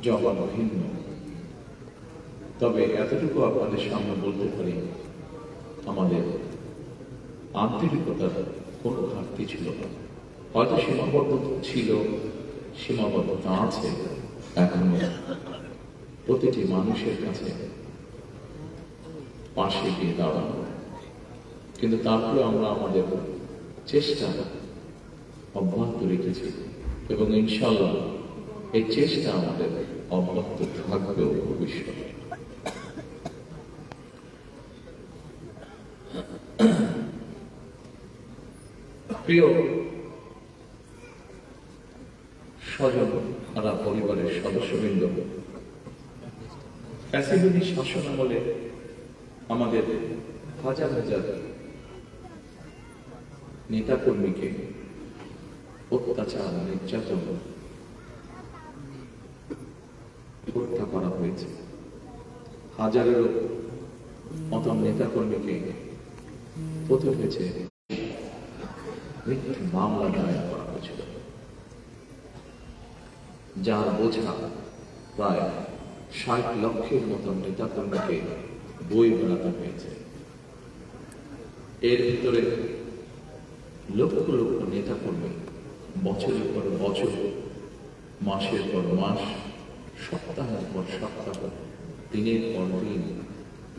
জবাব ভিন্ন। তবে এতটুকু আপনাদের সামনে বলতে পারি, আমাদের আন্তরিকতার কোনো ঘাটতি ছিল না। হয়তো সীমাবদ্ধতা ছিল, সীমাবদ্ধতা আছে এখনো প্রতিটি মানুষের কাছে পাশে গিয়ে দাঁড়ানো, কিন্তু তারপরে আমরা আমাদের চেষ্টা অব্যাহত রেখেছি এবং ইনশাআল্লাহ এই চেষ্টা আমাদের অব্যাহত থাকবেও ভবিষ্যতে। প্রিয় স্বজনরা, পরিবারের সদস্যবৃন্দ, ফ্যাসিবাদী শাসন আমলে আমাদের হাজার হাজার নেতাকর্মীকে অত্যাচার, নির্যাতন, হত্যা করা হয়েছে। হাজারেরও মতো নেতাকর্মীকে হতে হয়েছে, মৃত্যু মামলা দায়ের করা হয়েছিল, যার বোঝা প্রায় ৬০ লক্ষের মতো নেতাকর্মীকে বই বেড়াতে হয়েছে। এর ভিতরে লক্ষ লক্ষ নেতাকর্মী বছরের পর বছর, মাসের পর মাস, সপ্তাহের পর সপ্তাহ, দিনের পর দিন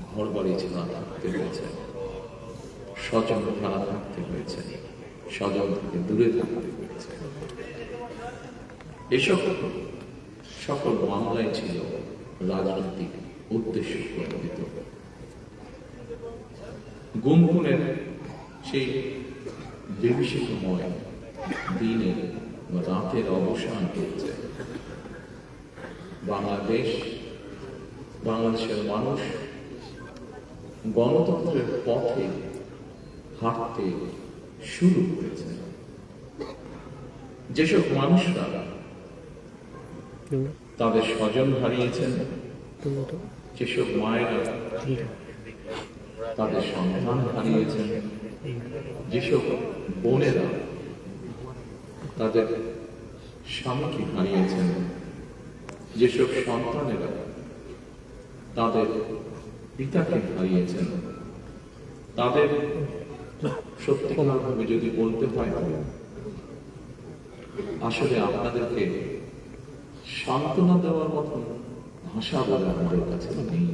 ঘর বাড়ি ছাড়া থাকতে হয়েছে, স্বজন ছাড়া থাকতে হয়েছে, স্বজন থেকে দূরে থাকতে হয়েছে। এসব সকল মামলায় ছিল রাজনৈতিক উদ্দেশ্য প্রণোদিত। গুম খুনের সেই বিভীষিকাময় দিনে রাতের অবসান হয়েছে। বাংলাদেশের মানুষ গণতন্ত্রের পথে হাঁটতে শুরু করেছে। যেসব মানুষরা তাদের স্বজন হারিয়েছেন, যেসব মায়েরা তাদের সন্তান হারিয়েছেন, যেসব বোনেরা তাদের স্বামীকে হারিয়েছেন, যেসব সন্তানেরা তাদের পিতাকে হারিয়েছেন, তাদের সত্যিকারভাবে যদি বলতে হয়, আসলে আপনাদেরকে সান্ত্বনা দেওয়ার মতো ভাষা বলে আমাদের কাছে নেই।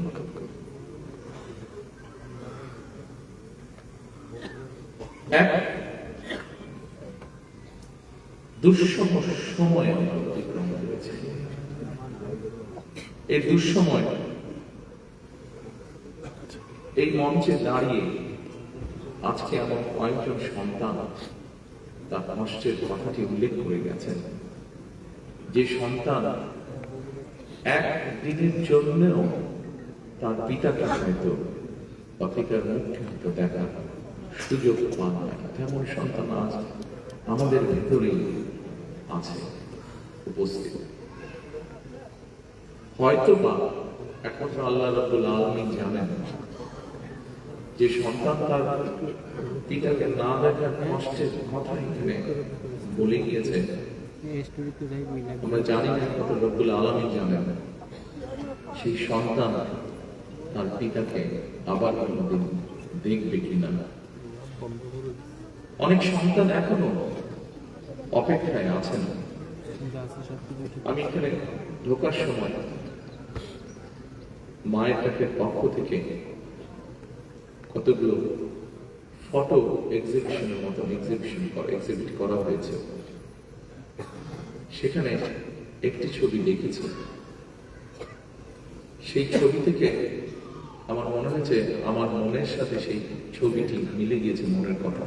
এক দুঃসহ সময় আমরা অতিক্রম করেছি। এই দুঃসময় এই মঞ্চে দাঁড়িয়ে আজকে আমার কয়েকজন সন্তান তার কষ্টের কথাটি উল্লেখ করে গেছেন। যে সন্তান এক দিনের জন্যও তার পিতাকে হয়তো বা পিতার মুখে হয়তো দেখা সুযোগ পান না, তেমন সন্তান আজ আমাদের ভেতরেই আছে উপস্থিত। হয়তো বা একমাত্র আল্লাহ রাব্বুল আলামিন জানেন যে সন্তান তার পিতাকে না দেখার কষ্টের কথা এখানে বলে গিয়েছে। আমরা জানি না কত রব্বুল আলামিন জানেন সেই সন্তান তার পিতাকে আবার কোনদিন দেখবে কিনা। অনেক সন্তান এখনো অপেক্ষায় আছেন। আমি এখানে ঢোকার সময় মায়ের কাছের পক্ষ থেকে কতগুলো ফটো এক্সিবিশনের মতন এক্সিবিট করা হয়েছে। সেখানে একটি ছবি দেখেছি। সেই ছবি থেকে আমার মনে হয়েছে, আমার মনের সাথে সেই ছবিটি মিলে গিয়েছে মনের কথা।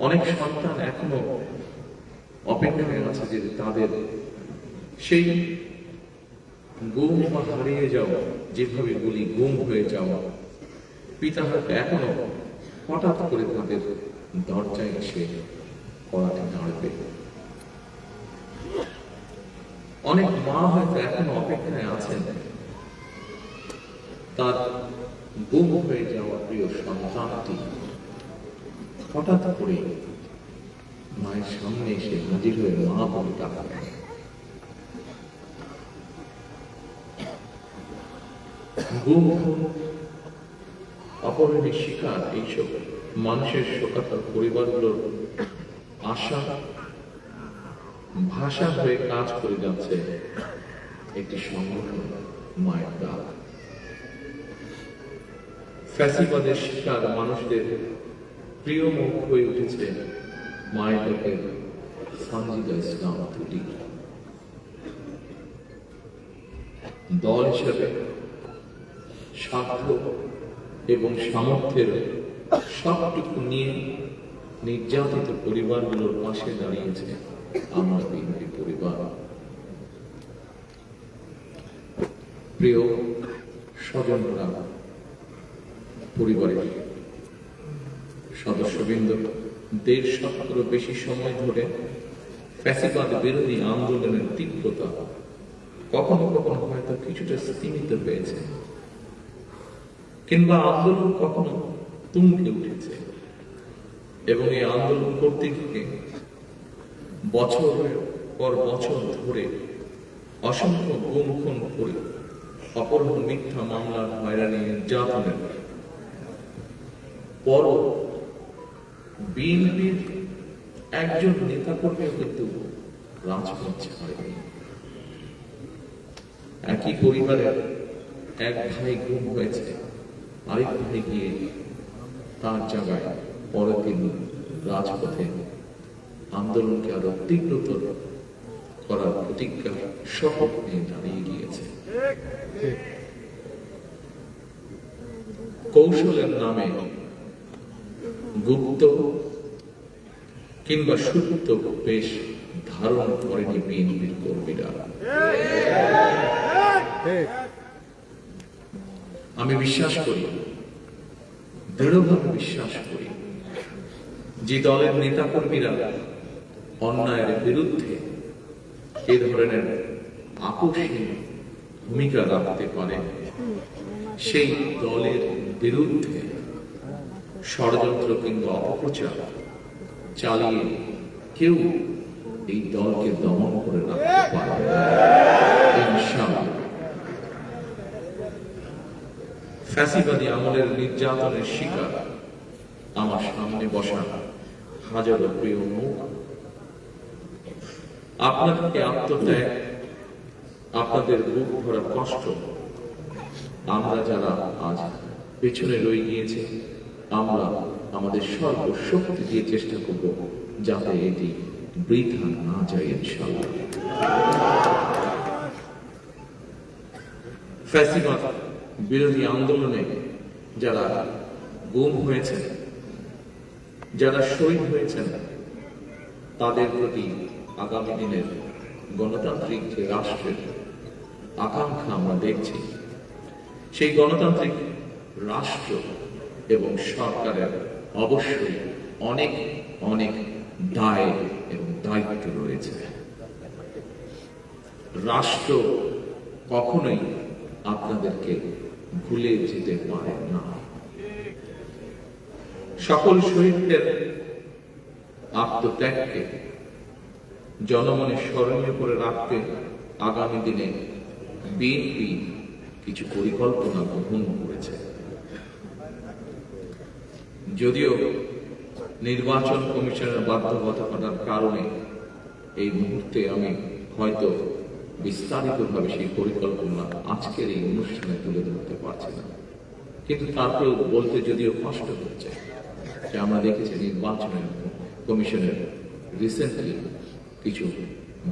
অনেক সন্তান এখনো অপেক্ষায় আছে যে তাদের সেই গুম বা হারিয়ে যাওয়া, যেভাবে বলি গুম হয়ে যাওয়া পিতা হয়তো এখনো হঠাৎ করে তাদের দরজায় এসে কড়াতে নাড়বে। অনেক মা হয়তো এখনো অপেক্ষায় আছেন তার গুম হয়ে যাওয়া প্রিয় সন্তানটি হঠাৎ করে মায়ের সামনে এসে হাজির হয়ে মা বলে ডাকবে। গুম খুন অপহরণের শিকার এইসব মানুষের শোকাতুর পরিবারগুলোর আশা ভাষা হয়ে কাজ করে যাচ্ছে একটি সংগঠন মায়ের ডাক। ফ্যাসিবাদের শিকার মানুষদের প্রিয় মুখ হয়ে উঠেছে মায়ের ডাকের সানজিদা ইসলাম টুটি। দল হিসেবে স্বার্থ এবং সামর্থ্যের সবটুকু নিয়ে নির্যাতিত পরিবারগুলোর পাশে দাঁড়িয়েছে আমার বিএনপি পরিবার। প্রিয় স্বজনরা, পরিবারের সদস্যবৃন্দ, ১.৫ সপ্তাহেরও বেশি সময় ধরে ফ্যাসিবাদ বিরোধী আন্দোলনের তীব্রতা কখনো কখনো হয়তো কিছুটা স্তীমিত হয়েছে, কিংবা আন্দোলন কখনো তুঙ্গে উঠেছে, এবং এই আন্দোলন করতে গিয়ে বছরের পর বছর ধরে অসংখ্য গুম খুন করে অপহরণ, মিথ্যা মামলার হয়রানি, নির্যাতনের পর বিএনপির একজন নেতাকর্মীও কিন্তু রাজপথ ছাড়েনি। একই পরিবারের এক ভাই গুম হয়েছে, আরেক ভাই গিয়ে তার জায়গায় পরের দিন রাজপথে আন্দোলনকে আরো তীব্রতর করার প্রতিজ্ঞা শপথ নিয়ে দাঁড়িয়ে গিয়েছে। কৌশলের নামে গুপ্ত কিংবা সুপ্ত বেশ ধারণ করেনি বিএনপির কর্মীরা। আমি বিশ্বাস করি, দৃঢ়ভাবে বিশ্বাস করি, যে দলের নেতা কর্মীরা অন্যায়ের বিরুদ্ধে এ ধরনের আপোষহীন ভূমিকা রাখতে পারে, সেই দলের বিরুদ্ধে ষড়যন্ত্র কিংবা অপপ্রচার চালিয়ে কেউ এই দলকে দমন করে রাখতে পারে না। ইনশাআল্লাহ। ফ্যাসিবাদী আমলের নির্যাতনের শিকার আমার সামনে বসা হাজারো প্রিয় মুখ, আপনাদেরকে আত্মত্যাগ, আপনাদের বুক ভরা কষ্ট, আমরা যারা আজ পেছনে রয়ে গিয়েছে, আমরা আমাদের সর্বশক্তি দিয়ে চেষ্টা করব যাতে এটি বৃথা না যায় ইনশাআল্লাহ। ফ্যাসিবাদ বিরোধী আন্দোলনে যারা গুম হয়েছেন, যারা শহীদ হয়েছেন, তাদের প্রতি আগামী দিনের গণতান্ত্রিক যে রাষ্ট্রের আকাঙ্ক্ষা আমরা দেখছি, সেই গণতান্ত্রিক রাষ্ট্র এবং সরকারের অবশ্যই অনেক অনেক দায় এবং দায়িত্ব রয়েছে। রাষ্ট্র কখনোই আপনাদেরকে ভুলে যেতে পারে না। সকল শহীদদের আত্মত্যাগকে জনমনে স্মরণীয় করে রাখতে আগামী দিনে বিএনপি কিছু পরিকল্পনা গ্রহণ করেছে। যদিও নির্বাচন কমিশনের বাধ্যবাধকতার কারণে এই মুহূর্তে আমি হয়তো বিস্তারিতভাবে সেই পরিকল্পনা আজকের এই অনুষ্ঠানে তুলে ধরতে পারছি না, কিন্তু তারপরেও বলতে যদিও কষ্ট হচ্ছে যে আমরা দেখেছি নির্বাচনের কমিশনের রিসেন্টলি কিছু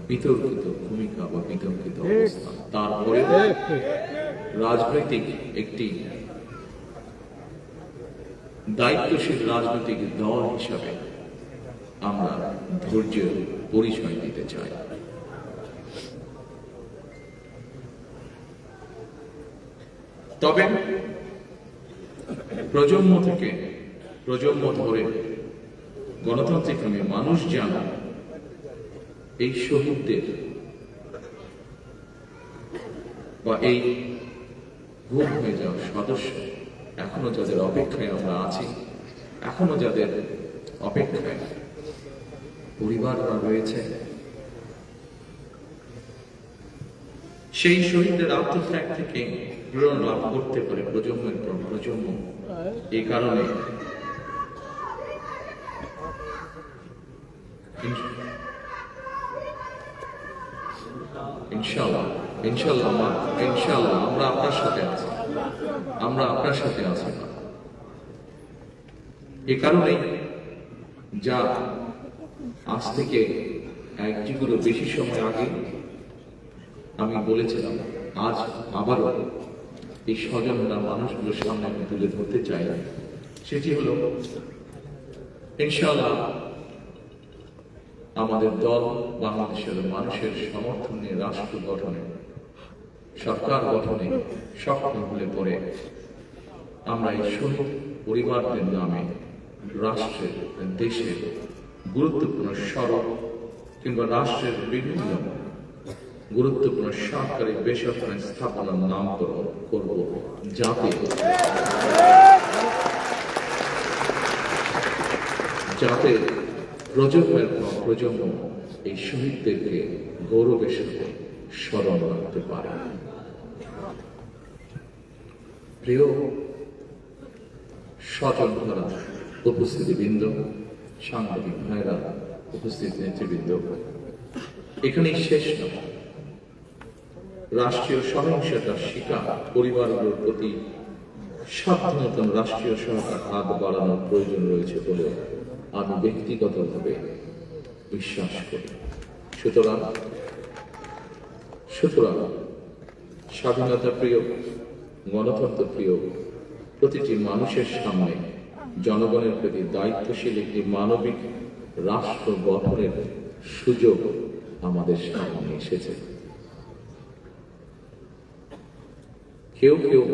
বিতর্কিত ভূমিকা বা বিতর্কিত অবস্থান, তারপরে রাজনৈতিক একটি দায়িত্বশীল রাজনৈতিক দল হিসাবে আমরা ধৈর্য পরিচয় দিতে চাই। তবে প্রজন্ম থেকে প্রজন্ম ধরে গণতান্ত্রিক মানুষ জানা এই শহীদদের বা এই গুম হয়ে যাওয়া সদস্য এখনো যাদের অপেক্ষায় আমরা আছি, এখনো যাদের অপেক্ষায় পরিবাররা রয়েছে, সেই শহীদদের আত্মত্যাগ থেকে প্রেরণা লাভ করতে পারে প্রজন্মের পর প্রজন্ম। এই কারণে ইনশাআল্লাহ ইনশাআল্লাহ ইনশাআল্লাহ আমরা আপনার সাথে আছি, আমরা আপনার সাথে আছি। এই কারণে যা আজ থেকে এক যুগেরও বেশি সময় আগে আমি বলেছিলাম, আজ আবারও এই স্বজনরা মানুষগুলোর সামনে আমি তুলে ধরতে চাই। সেটি হলো ইনশাআল্লাহ আমাদের দল বাংলাদেশের মানুষের সমর্থন নিয়ে রাষ্ট্র গঠনে, সরকার গঠনে সক্ষম হলে পরে আমরা এই শহীদ পরিবারদের নামে রাষ্ট্রের, দেশের গুরুত্বপূর্ণ সড়ক কিংবা রাষ্ট্রের বিভিন্ন গুরুত্বপূর্ণ সরকারি বেসরকারি স্থাপনার নামকরণ করব, যাতে প্রজন্মের পর প্রজন্ম এই শহীদদেরকে গৌরবের সাথে স্মরণ রাখতে পারে। প্রিয় স্বজন ধরা উপস্থিতিবৃন্দ, সাংবাদিক ভাইরা, উপস্থিত নেতৃবৃন্দ, এখানেই শেষ নয়। রাষ্ট্রীয় সহিংসতার শিকার পরিবারগুলোর প্রতি সাবধানতা রাষ্ট্রীয় সরকার হাত বাড়ানোর প্রয়োজন রয়েছে বলে আমি ব্যক্তিগতভাবে বিশ্বাস করি। সুতরাং স্বাধীনতা প্রিয়, গণতন্ত্র প্রিয় প্রতিটি মানুষের সামনে জনগণের প্রতি দায়িত্বশীল একটি মানবিক রাষ্ট্র গঠনের সুযোগ আমাদের সামনে এসেছে। কেউ কেউ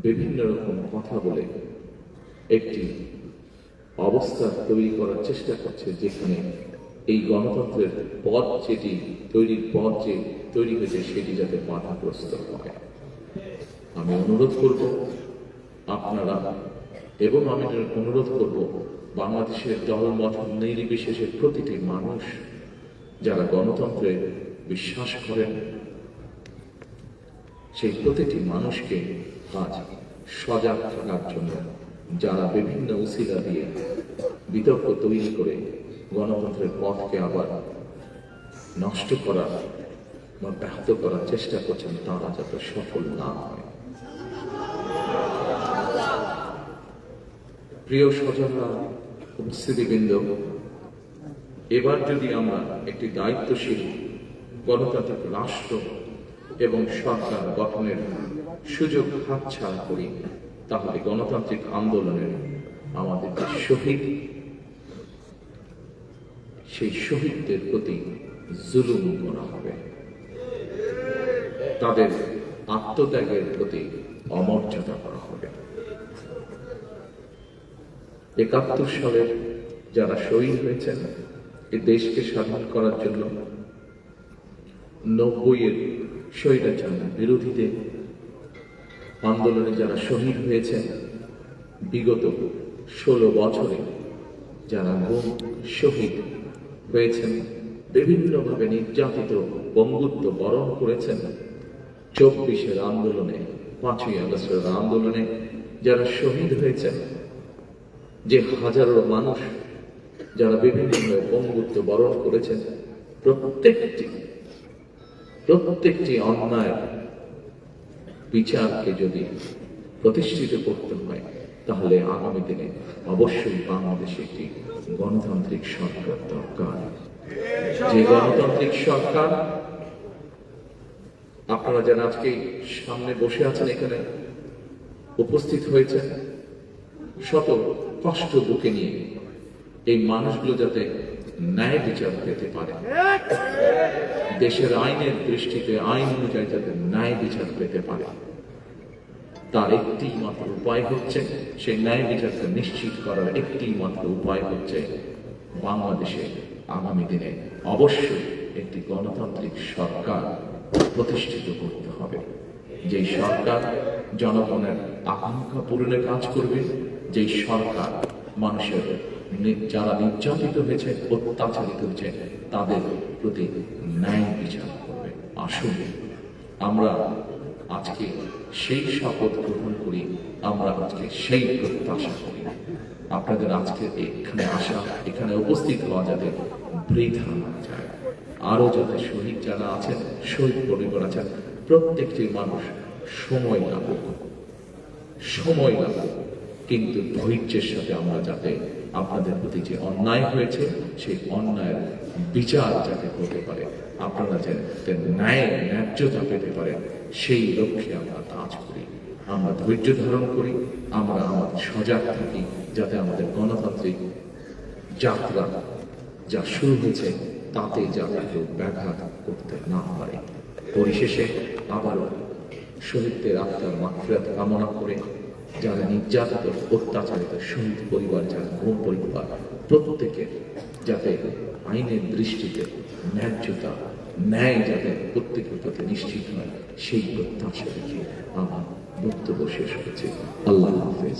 বিভিন্ন রকম কথা বলে একটি অবস্থা তৈরি করার চেষ্টা করছে, যেখানে এই গণতন্ত্রের পথ যেটি তৈরি হয়েছে সেটি যাতে বাধাগ্রস্ত হয়। আমি অনুরোধ করব আপনারা, এবং আমি অনুরোধ করব বাংলাদেশের দলমত নির্বিশেষে প্রতিটি মানুষ যারা গণতন্ত্রে বিশ্বাস করেন, সেই প্রতিটি মানুষকে আজ সজাগ থাকার জন্য, যারা বিভিন্ন উসিলা দিয়ে বিতর্ক তৈরি করে গণতন্ত্রের পথকে আবার নষ্ট করার বা ব্যাহত করার চেষ্টা করছেন, তারা যাতে সফল না হয়। প্রিয় স্বজনরা, উপস্থিতিবৃন্দ, এবার যদি আমরা একটি দায়িত্বশীল গণতান্ত্রিক রাষ্ট্র এবং সরকার গঠনের সুযোগ হাতছাড়া করি, তাহলে গণতান্ত্রিক আন্দোলনের আমাদের যে শহীদ, সেই শহীদদের প্রতি জুলুম করা হবে, তাদের আত্মত্যাগের প্রতি অমর্যাদা করা হবে। ৭১ সালের যারা শহীদ হয়েছেন এই দেশকে স্বাধীন করার জন্য, ৯০-এর স্বৈরাচার বিরোধীদের আন্দোলনে যারা শহীদ হয়েছেন, বিগত ১৬ বছরে যারা শহীদ হয়েছেন, বিভিন্নভাবে নির্যাতিত, বঙ্গুত্ব বরণ করেছেন, ২৪-এর আন্দোলনে, ৫ই আগস্টের আন্দোলনে যারা শহীদ হয়েছেন, যে হাজারো মানুষ যারা বিভিন্নভাবে বঙ্গুত্ব বরণ করেছেন, প্রত্যেকটি অন্যায় বিচারকে যদি প্রতিষ্ঠিত করতে হয়, তাহলে আগামী দিনে অবশ্যই বাংলাদেশে একটি গণতান্ত্রিক সরকার দরকার। যে গণতান্ত্রিক সরকার, আপনারা যারা আজকে সামনে বসে আছেন, এখানে উপস্থিত হয়েছেন, শত কষ্ট বুকে নিয়ে এই মানুষগুলো যাতে ন্যায় বিচার পেতে পারে, দেশের আইনের দৃষ্টিতে আইন অনুযায়ী যাতে ন্যায় বিচার পেতে পারে, তার একটি মাত্র উপায় হচ্ছে, সেই ন্যায় বিচারকে নিশ্চিত করার একটি মাত্র উপায় হচ্ছে বাংলাদেশে আগামী দিনে অবশ্যই একটি গণতান্ত্রিক সরকার প্রতিষ্ঠিত করতে হবে। যেই সরকার জনগণের আকাঙ্ক্ষা পূরণে কাজ করবে, যেই সরকার মানুষের যারা নির্যাতিত হয়েছে, অত্যাচারিত হয়েছে, তাদের প্রতি ন্যায় বিচার করবে। আসুন আমরা আজকে সেই শপথ গ্রহণ করি, আমরা আজকে সেই প্রত্যাশা করি আপনাদের আজকে এখানে আসা, এখানে উপস্থিত হওয়া যাতে বৃথা না যায়। আরো যাতে শহীদ যারা আছেন, শহীদ পরিবার আছেন, প্রত্যেকটি মানুষ সময় লাগুক, সময় লাগুক, কিন্তু ধৈর্যের সাথে আমরা যাতে আপনাদের প্রতি যে অন্যায় হয়েছে সেই অন্যায়ের বিচার যাতে হতে পারে, আপনারা যাতে ন্যায্যতা পেতে পারেন, সেই লক্ষ্যে আমরা কাজ করি, আমরা ধৈর্য ধারণ করি, আমরা আমাদের সজাগ থাকি, যাতে আমাদের গণতান্ত্রিক যাত্রা যা শুরু হয়েছে তাতে যাতে কেউ ব্যাঘাত করতে না পারে। পরিশেষে আবারও শহীদদের আত্মার মাগফিরাত কামনা করে যারা নির্যাতিত, অত্যাচারিত শহীদ পরিবার, যারা গুম পরিবার, প্রত্যেকের যাতে আইনের দৃষ্টিতে ন্যায্যতা, ন্যায় যাতে প্রত্যেকের প্রতি নিশ্চিত হয়, সেই প্রত্যাশা রেখে আমার বক্তব্য শেষ হয়েছে। আল্লাহ হাফেজ।